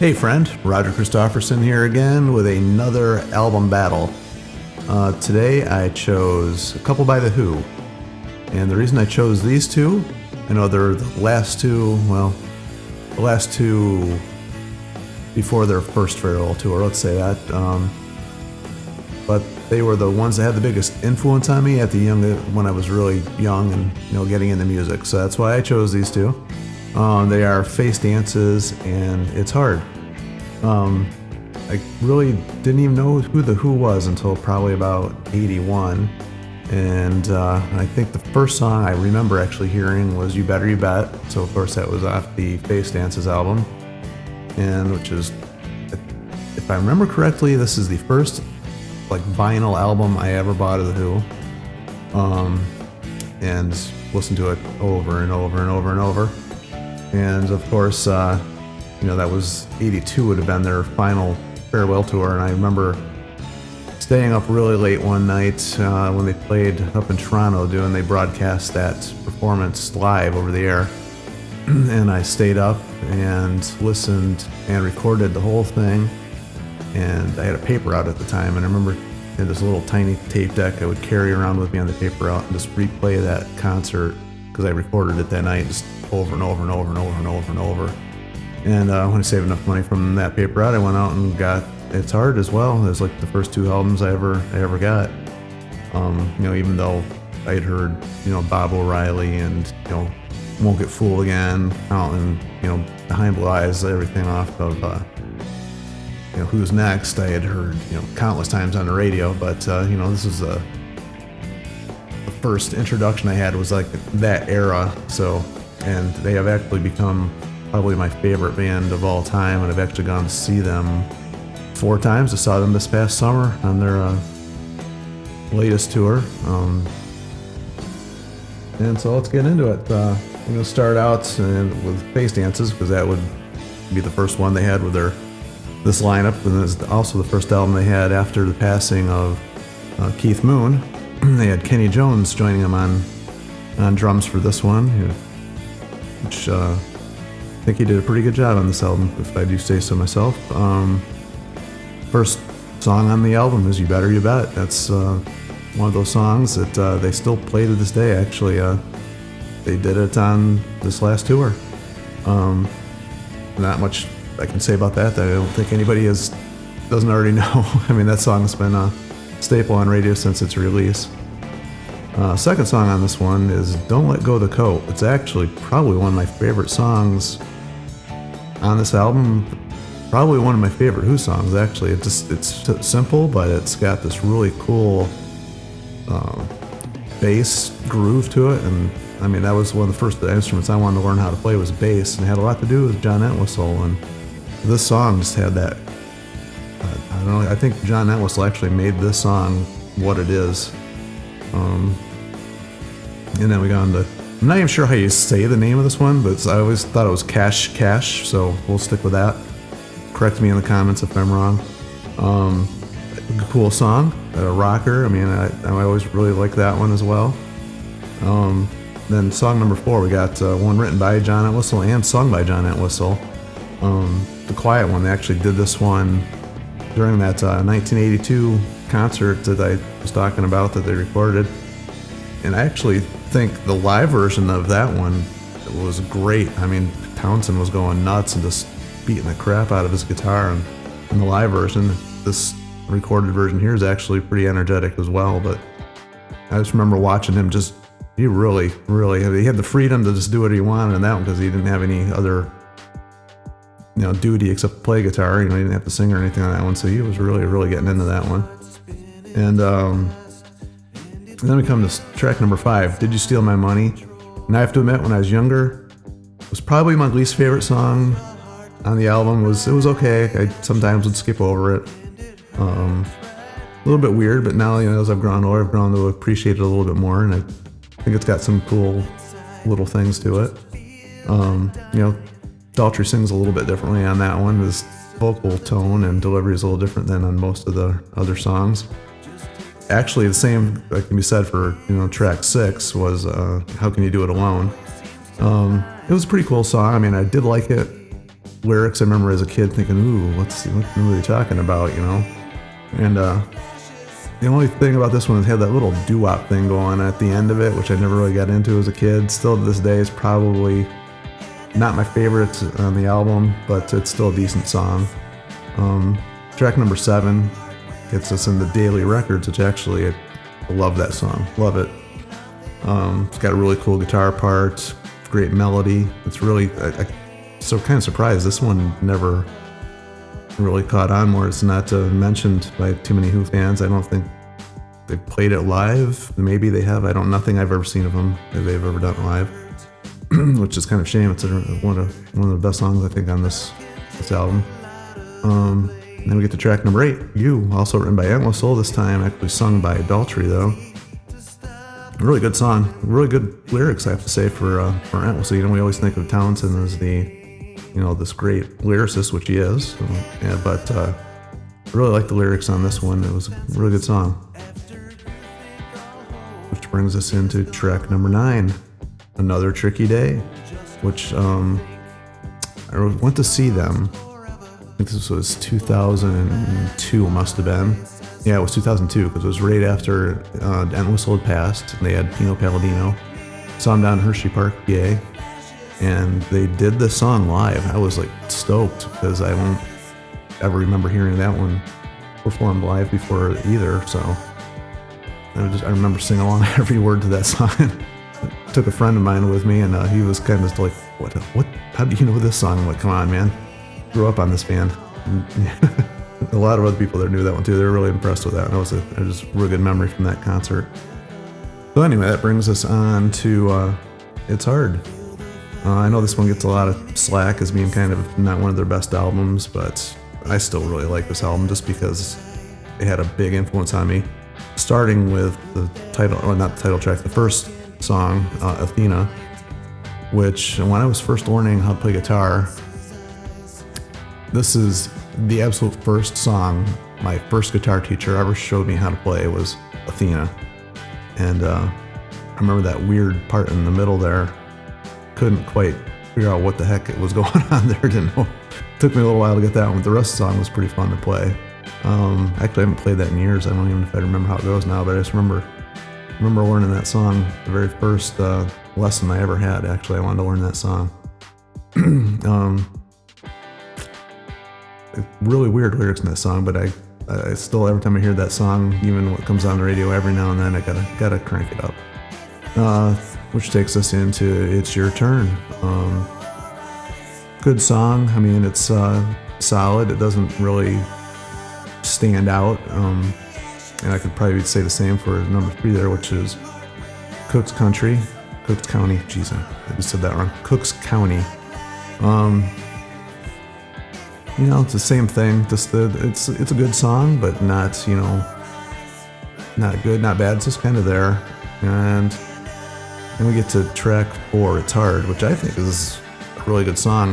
Hey friend, Roger Christofferson here again with another album battle. Today I chose a couple by The Who. And the reason I chose these two, I know they're the last two before their first farewell tour, let's say that. But they were the ones that had the biggest influence on me when I was really young and getting into music. So that's why I chose these two. They are Face Dances and It's Hard. I really didn't even know who The Who was until probably about 81. And I think the first song I remember actually hearing was You Better You Bet. So of course that was off the Face Dances album. And which is, if I remember correctly, this is the first vinyl album I ever bought of The Who. And listened to it over and over and over and over. And of course, that was 82 would have been their final farewell tour. And I remember staying up really late one night when they played up in Toronto they broadcast that performance live over the air. And I stayed up and listened and recorded the whole thing. And I had a paper out at the time, and I remember I had this little tiny tape deck I would carry around with me on the paper out and just replay that concert because I recorded it that night just over and over and over and over and over and over. And when I saved enough money from that paper out, I went out and got It's Hard as well. It was the first two albums I ever got. Even though I had heard Bob O'Reilly and Won't Get Fooled Again out and Behind Blue Eyes, everything off of Who's Next I had heard countless times on the radio, but this is the first introduction I had was that era. So, and they have actually become probably my favorite band of all time, and I've actually gone to see them 4 times. I saw them this past summer on their latest tour. And so let's get into it. I'm going to start out with Face Dances because that would be the first one they had with this lineup, and it's also the first album they had after the passing of Keith Moon. They had Kenny Jones joining them on drums for this one, which I think he did a pretty good job on this album, if I do say so myself. First song on the album is You Better You Bet. That's one of those songs that they still play to this day. Actually, they did it on this last tour. Not much I can say about that I don't think anybody doesn't already know. I mean, that song's been a staple on radio since its release. Second song on this one is Don't Let Go the Coat. It's actually probably one of my favorite songs on this album. Probably one of my favorite Who songs, actually. It's simple, but it's got this really cool bass groove to it. And I mean, that was one of the first instruments I wanted to learn how to play was bass, and it had a lot to do with John Entwistle. And this song just had that. I don't know. I think John Entwistle actually made this song what it is. And then we got into. I'm not even sure how you say the name of this one, but I always thought it was Cash, so we'll stick with that. Correct me in the comments if I'm wrong. Cool song, a rocker. I mean, I always really liked that one as well. Then song number 4, we got one written by John Entwistle and sung by John Entwistle. The Quiet One, they actually did this one during that 1982 concert that I was talking about that they recorded. And I actually think the live version of that one was great. I mean, Townsend was going nuts and just beating the crap out of his guitar. And in the live version, this recorded version here is actually pretty energetic as well. But I just remember watching him he really, he had the freedom to just do what he wanted in that one because he didn't have any other, duty except play guitar. He didn't have to sing or anything on that one, so he was really, really getting into that one. And then we come to track number 5, Did You Steal My Money? And I have to admit, when I was younger, it was probably my least favorite song on the album. It was okay. I sometimes would skip over it. A little bit weird, but now, as I've grown older, I've grown to appreciate it a little bit more, and I think it's got some cool little things to it. Daltrey sings a little bit differently on that one. His vocal tone and delivery is a little different than on most of the other songs. Actually, the same can be said for track 6 was How Can You Do It Alone. It was a pretty cool song. I mean, I did like it. lyrics. I remember as a kid thinking, ooh, what are they talking about, you know? And the only thing about this one is it had that little doo-wop thing going at the end of it, which I never really got into as a kid. Still to this day is probably not my favorite on the album, but it's still a decent song. Track number 7 gets us into Daily Records, which actually I love that song. Love it. It's got a really cool guitar part, great melody. It's really, I'm so kind of surprised this one never really caught on more. It's not mentioned by too many Who fans. I don't think they've played it live. Maybe they have. Nothing I've ever seen of them that they've ever done live, which is kind of a shame. It's one of the best songs I think on this album. Then we get to track number 8, You, also written by Entwistle, this time actually sung by Daltrey though. A really good song, really good lyrics I have to say for Entwistle. You know, we always think of Townsend as this great lyricist, which he is. So, yeah, but I really like the lyrics on this one. It was a really good song. Which brings us into track number 9, Another Tricky Day, which I went to see them. I think this was 2002, must have been. Yeah, it was 2002, because it was right after Entwistle had passed, and they had Pino Palladino. Saw them down in Hershey Park, PA, and they did this song live. I was like stoked, because I don't ever remember hearing that one performed live before either, so I remember singing along every word to that song. Took a friend of mine with me, and he was kind of like, what, how do you know this song? I'm like, come on, man. Grew up on this band. A lot of other people there knew that one too. They were really impressed with that. And it was a really good memory from that concert. So anyway, that brings us on to It's Hard. I know this one gets a lot of slack as being kind of not one of their best albums, but I still really like this album just because it had a big influence on me. Starting with the title, or not the title track, the first song, Athena, which when I was first learning how to play guitar, this is the absolute first song my first guitar teacher ever showed me how to play was Athena. And I remember that weird part in the middle there. Couldn't quite figure out what the heck it was going on there. Didn't know. Took me a little while to get that one, but the rest of the song was pretty fun to play. Actually, I haven't played that in years. I don't even know if I remember how it goes now, but I just remember learning that song the very first lesson I ever had. Actually, I wanted to learn that song. Really weird lyrics in that song, but I still, every time I hear that song, even when it comes on the radio every now and then, I gotta crank it up. Which takes us into It's Your Turn. Good song. I mean, it's solid. It doesn't really stand out. And I could probably say the same for number 3 there, which is Cooks County. Jeez, I just said that wrong. Cooks County. You know, it's the same thing. Just it's a good song, but not, you know, not good, not bad. It's just kind of there. And then we get to track 4, It's Hard, which I think is a really good song.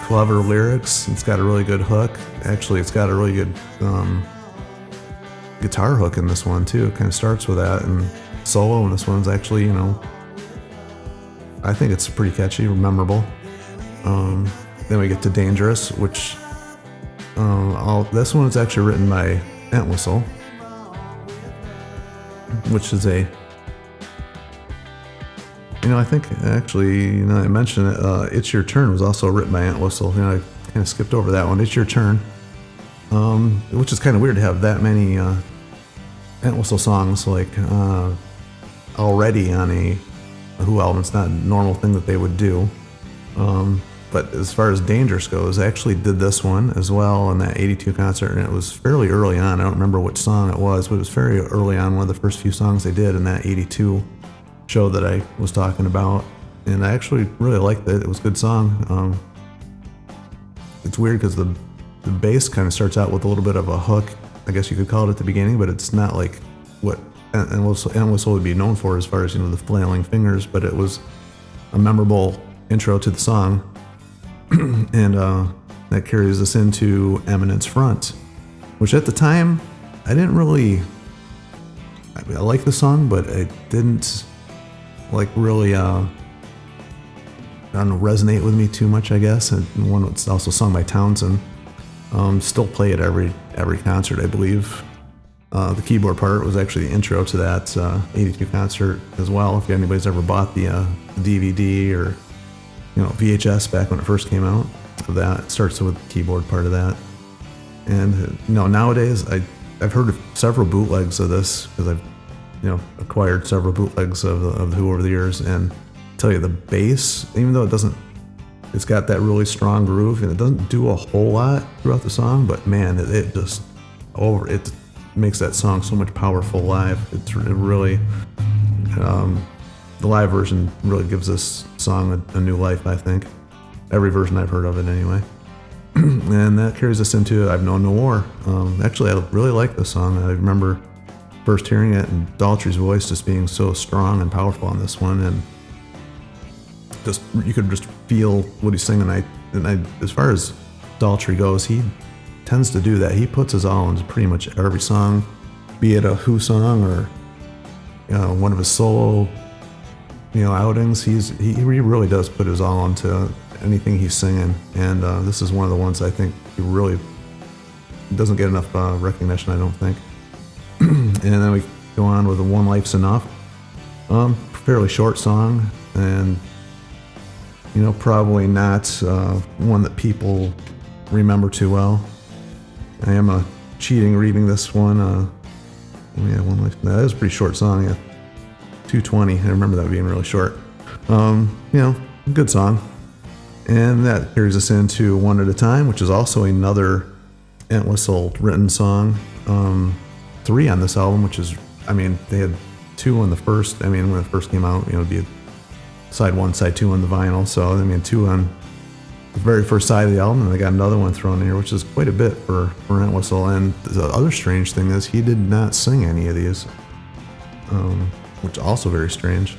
Clever lyrics. It's got a really good hook. Actually, it's got a really good guitar hook in this one too. It kind of starts with that, and solo in this one's actually, you know, I think it's pretty catchy, memorable. Then we get to Dangerous, which this one is actually written by Entwistle, which is I think actually, I mentioned it, It's Your Turn was also written by Entwistle. I kind of skipped over that one. It's Your Turn, which is kind of weird to have that many Entwistle songs like already on a Who album. It's not a normal thing that they would do. But as far as Dangerous goes, I actually did this one as well in that 82 concert, and it was fairly early on. I don't remember which song it was, but it was very early on, one of the first few songs they did in that 82 show that I was talking about. And I actually really liked it. It was a good song. It's weird because the bass kind of starts out with a little bit of a hook, I guess you could call it at the beginning, but it's not like what Entwistle would be known for as far as, the flailing fingers, but it was a memorable intro to the song. And that carries us into Eminence Front, which at the time I didn't really. I like the song, but I didn't like really don't know, resonate with me too much, I guess. And one that's also sung by Townsend. Still play it every concert, I believe. The keyboard part was actually the intro to that 82 concert as well. If anybody's ever bought the DVD or VHS back when it first came out, of that, it starts with the keyboard part of that. And nowadays I've heard of several bootlegs of this because I've acquired several bootlegs of the Who over the years, and I tell you, the bass, even though it's got that really strong groove and it doesn't do a whole lot throughout the song, but man, it makes that song so much powerful live. It really, the live version really gives this song a new life, I think. Every version I've heard of it anyway. And that carries us into I've Known No War. Actually, I really like this song. I remember first hearing it and Daltrey's voice just being so strong and powerful on this one, and you could just feel what he's singing. As far as Daltrey goes, he tends to do that. He puts his all into pretty much every song, be it a Who song or one of his solo outings. He really does put his all into anything he's singing, and this is one of the ones I think he really doesn't get enough recognition, I don't think. And then we go on with the One Life's Enough. Fairly short song, and probably not one that people remember too well. I am cheating reading this one. One Life. That is a pretty short song. Yeah, 2:20. I remember that being really short. Good song. And that carries us into One at a Time, which is also another Entwistle written song. 3 on this album, which is, they had 2 on the first. When it first came out, it'd be side 1, side 2 on the vinyl. So 2 on the very first side of the album, and they got another one thrown in here, which is quite a bit for Entwistle. And the other strange thing is he did not sing any of these, which is also very strange.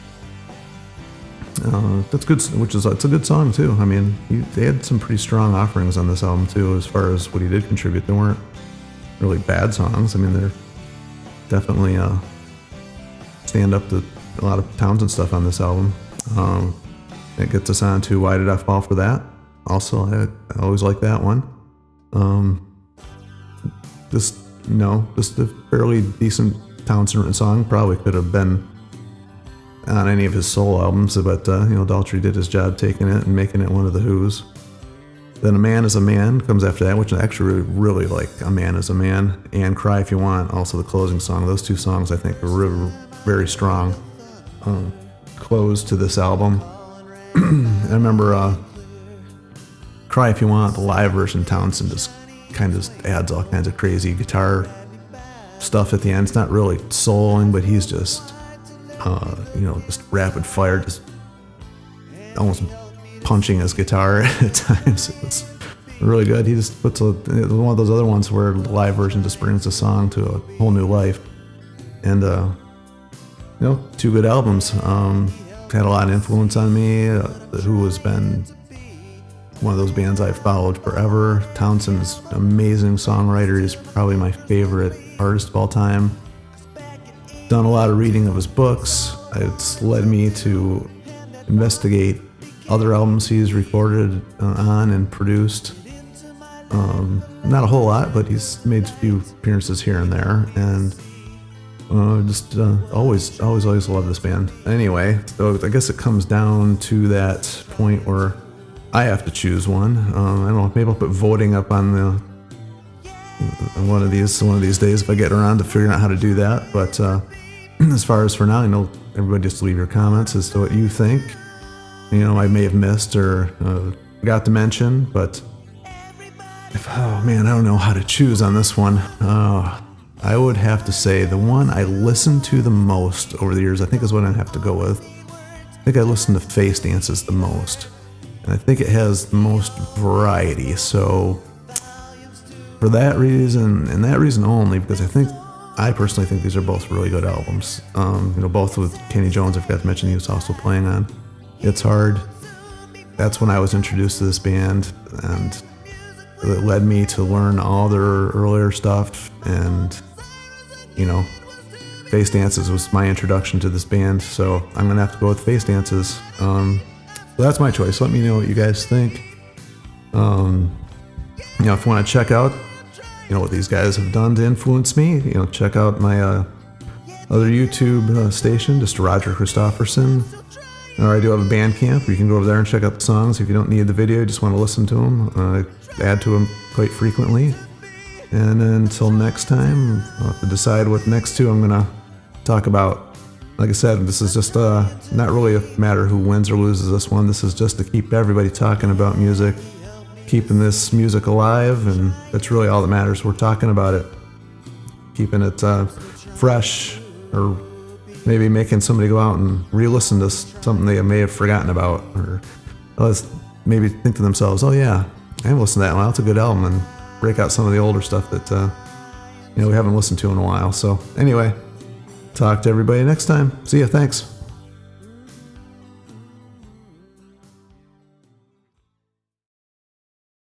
That's good, it's a good song too. They had some pretty strong offerings on this album too, as far as what he did contribute. They weren't really bad songs. They're definitely stand up to a lot of Townsend stuff on this album. It gets us on to Why Did I Fall for That? Also, I always like that one. Just a fairly decent Townsend written song. Probably could have been on any of his solo albums, but Daltrey did his job taking it and making it one of the Who's. Then A Man Is a Man comes after that, which I actually really like. A Man Is a Man and Cry If You Want, also the closing song. Those 2 songs I think are really, very strong close to this album. I remember Cry If You Want, the live version, Townsend just kind of adds all kinds of crazy guitar stuff at the end. It's not really soloing, but he's just just rapid fire, just almost punching his guitar at times. It's really good. He just puts one of those other ones where the live version just brings the song to a whole new life. And 2 good albums. Had a lot of influence on me. The Who has been one of those bands I've followed forever. Townsend's an amazing songwriter. He's probably my favorite artist of all time. Done a lot of reading of his books. It's led me to investigate other albums he's recorded on and produced. Not a whole lot, but he's made a few appearances here and there, and always love this band. Anyway, so I guess it comes down to that point where I have to choose one. I don't know, maybe I'll put voting up on one of these days if I get around to figuring out how to do that. But as far as for now, everybody just leave your comments as to what you think. I may have missed or forgot to mention, but I don't know how to choose on this one. I would have to say the one I listened to the most over the years, I think is what I'd have to go with. I think I listened to Face Dances the most, and I think it has the most variety. So for that reason, and that reason only, because I personally think these are both really good albums. Both with Kenny Jones, I forgot to mention he was also playing on It's Hard. That's when I was introduced to this band, and it led me to learn all their earlier stuff. And Face Dances was my introduction to this band, so I'm gonna have to go with Face Dances. So that's my choice. Let me know what you guys think. You know, if you want to check out, you know, what these guys have done to influence me, you know, check out my other YouTube station, just Roger Christofferson. Or I do have a Bandcamp. You can go over there and check out the songs. If you don't need the video, you just want to listen to them. I add to them quite frequently. And until next time, I'll have to decide what next two I'm going to talk about. Like I said, this is just not really a matter who wins or loses this one. This is just to keep everybody talking about music, keeping this music alive, and that's really all that matters. We're talking about it, keeping it fresh, or maybe making somebody go out and re-listen to something they may have forgotten about, or maybe think to themselves, oh yeah, I haven't listened to that in a while, it's a good album, and break out some of the older stuff that we haven't listened to in a while. So anyway, talk to everybody next time. See ya, thanks.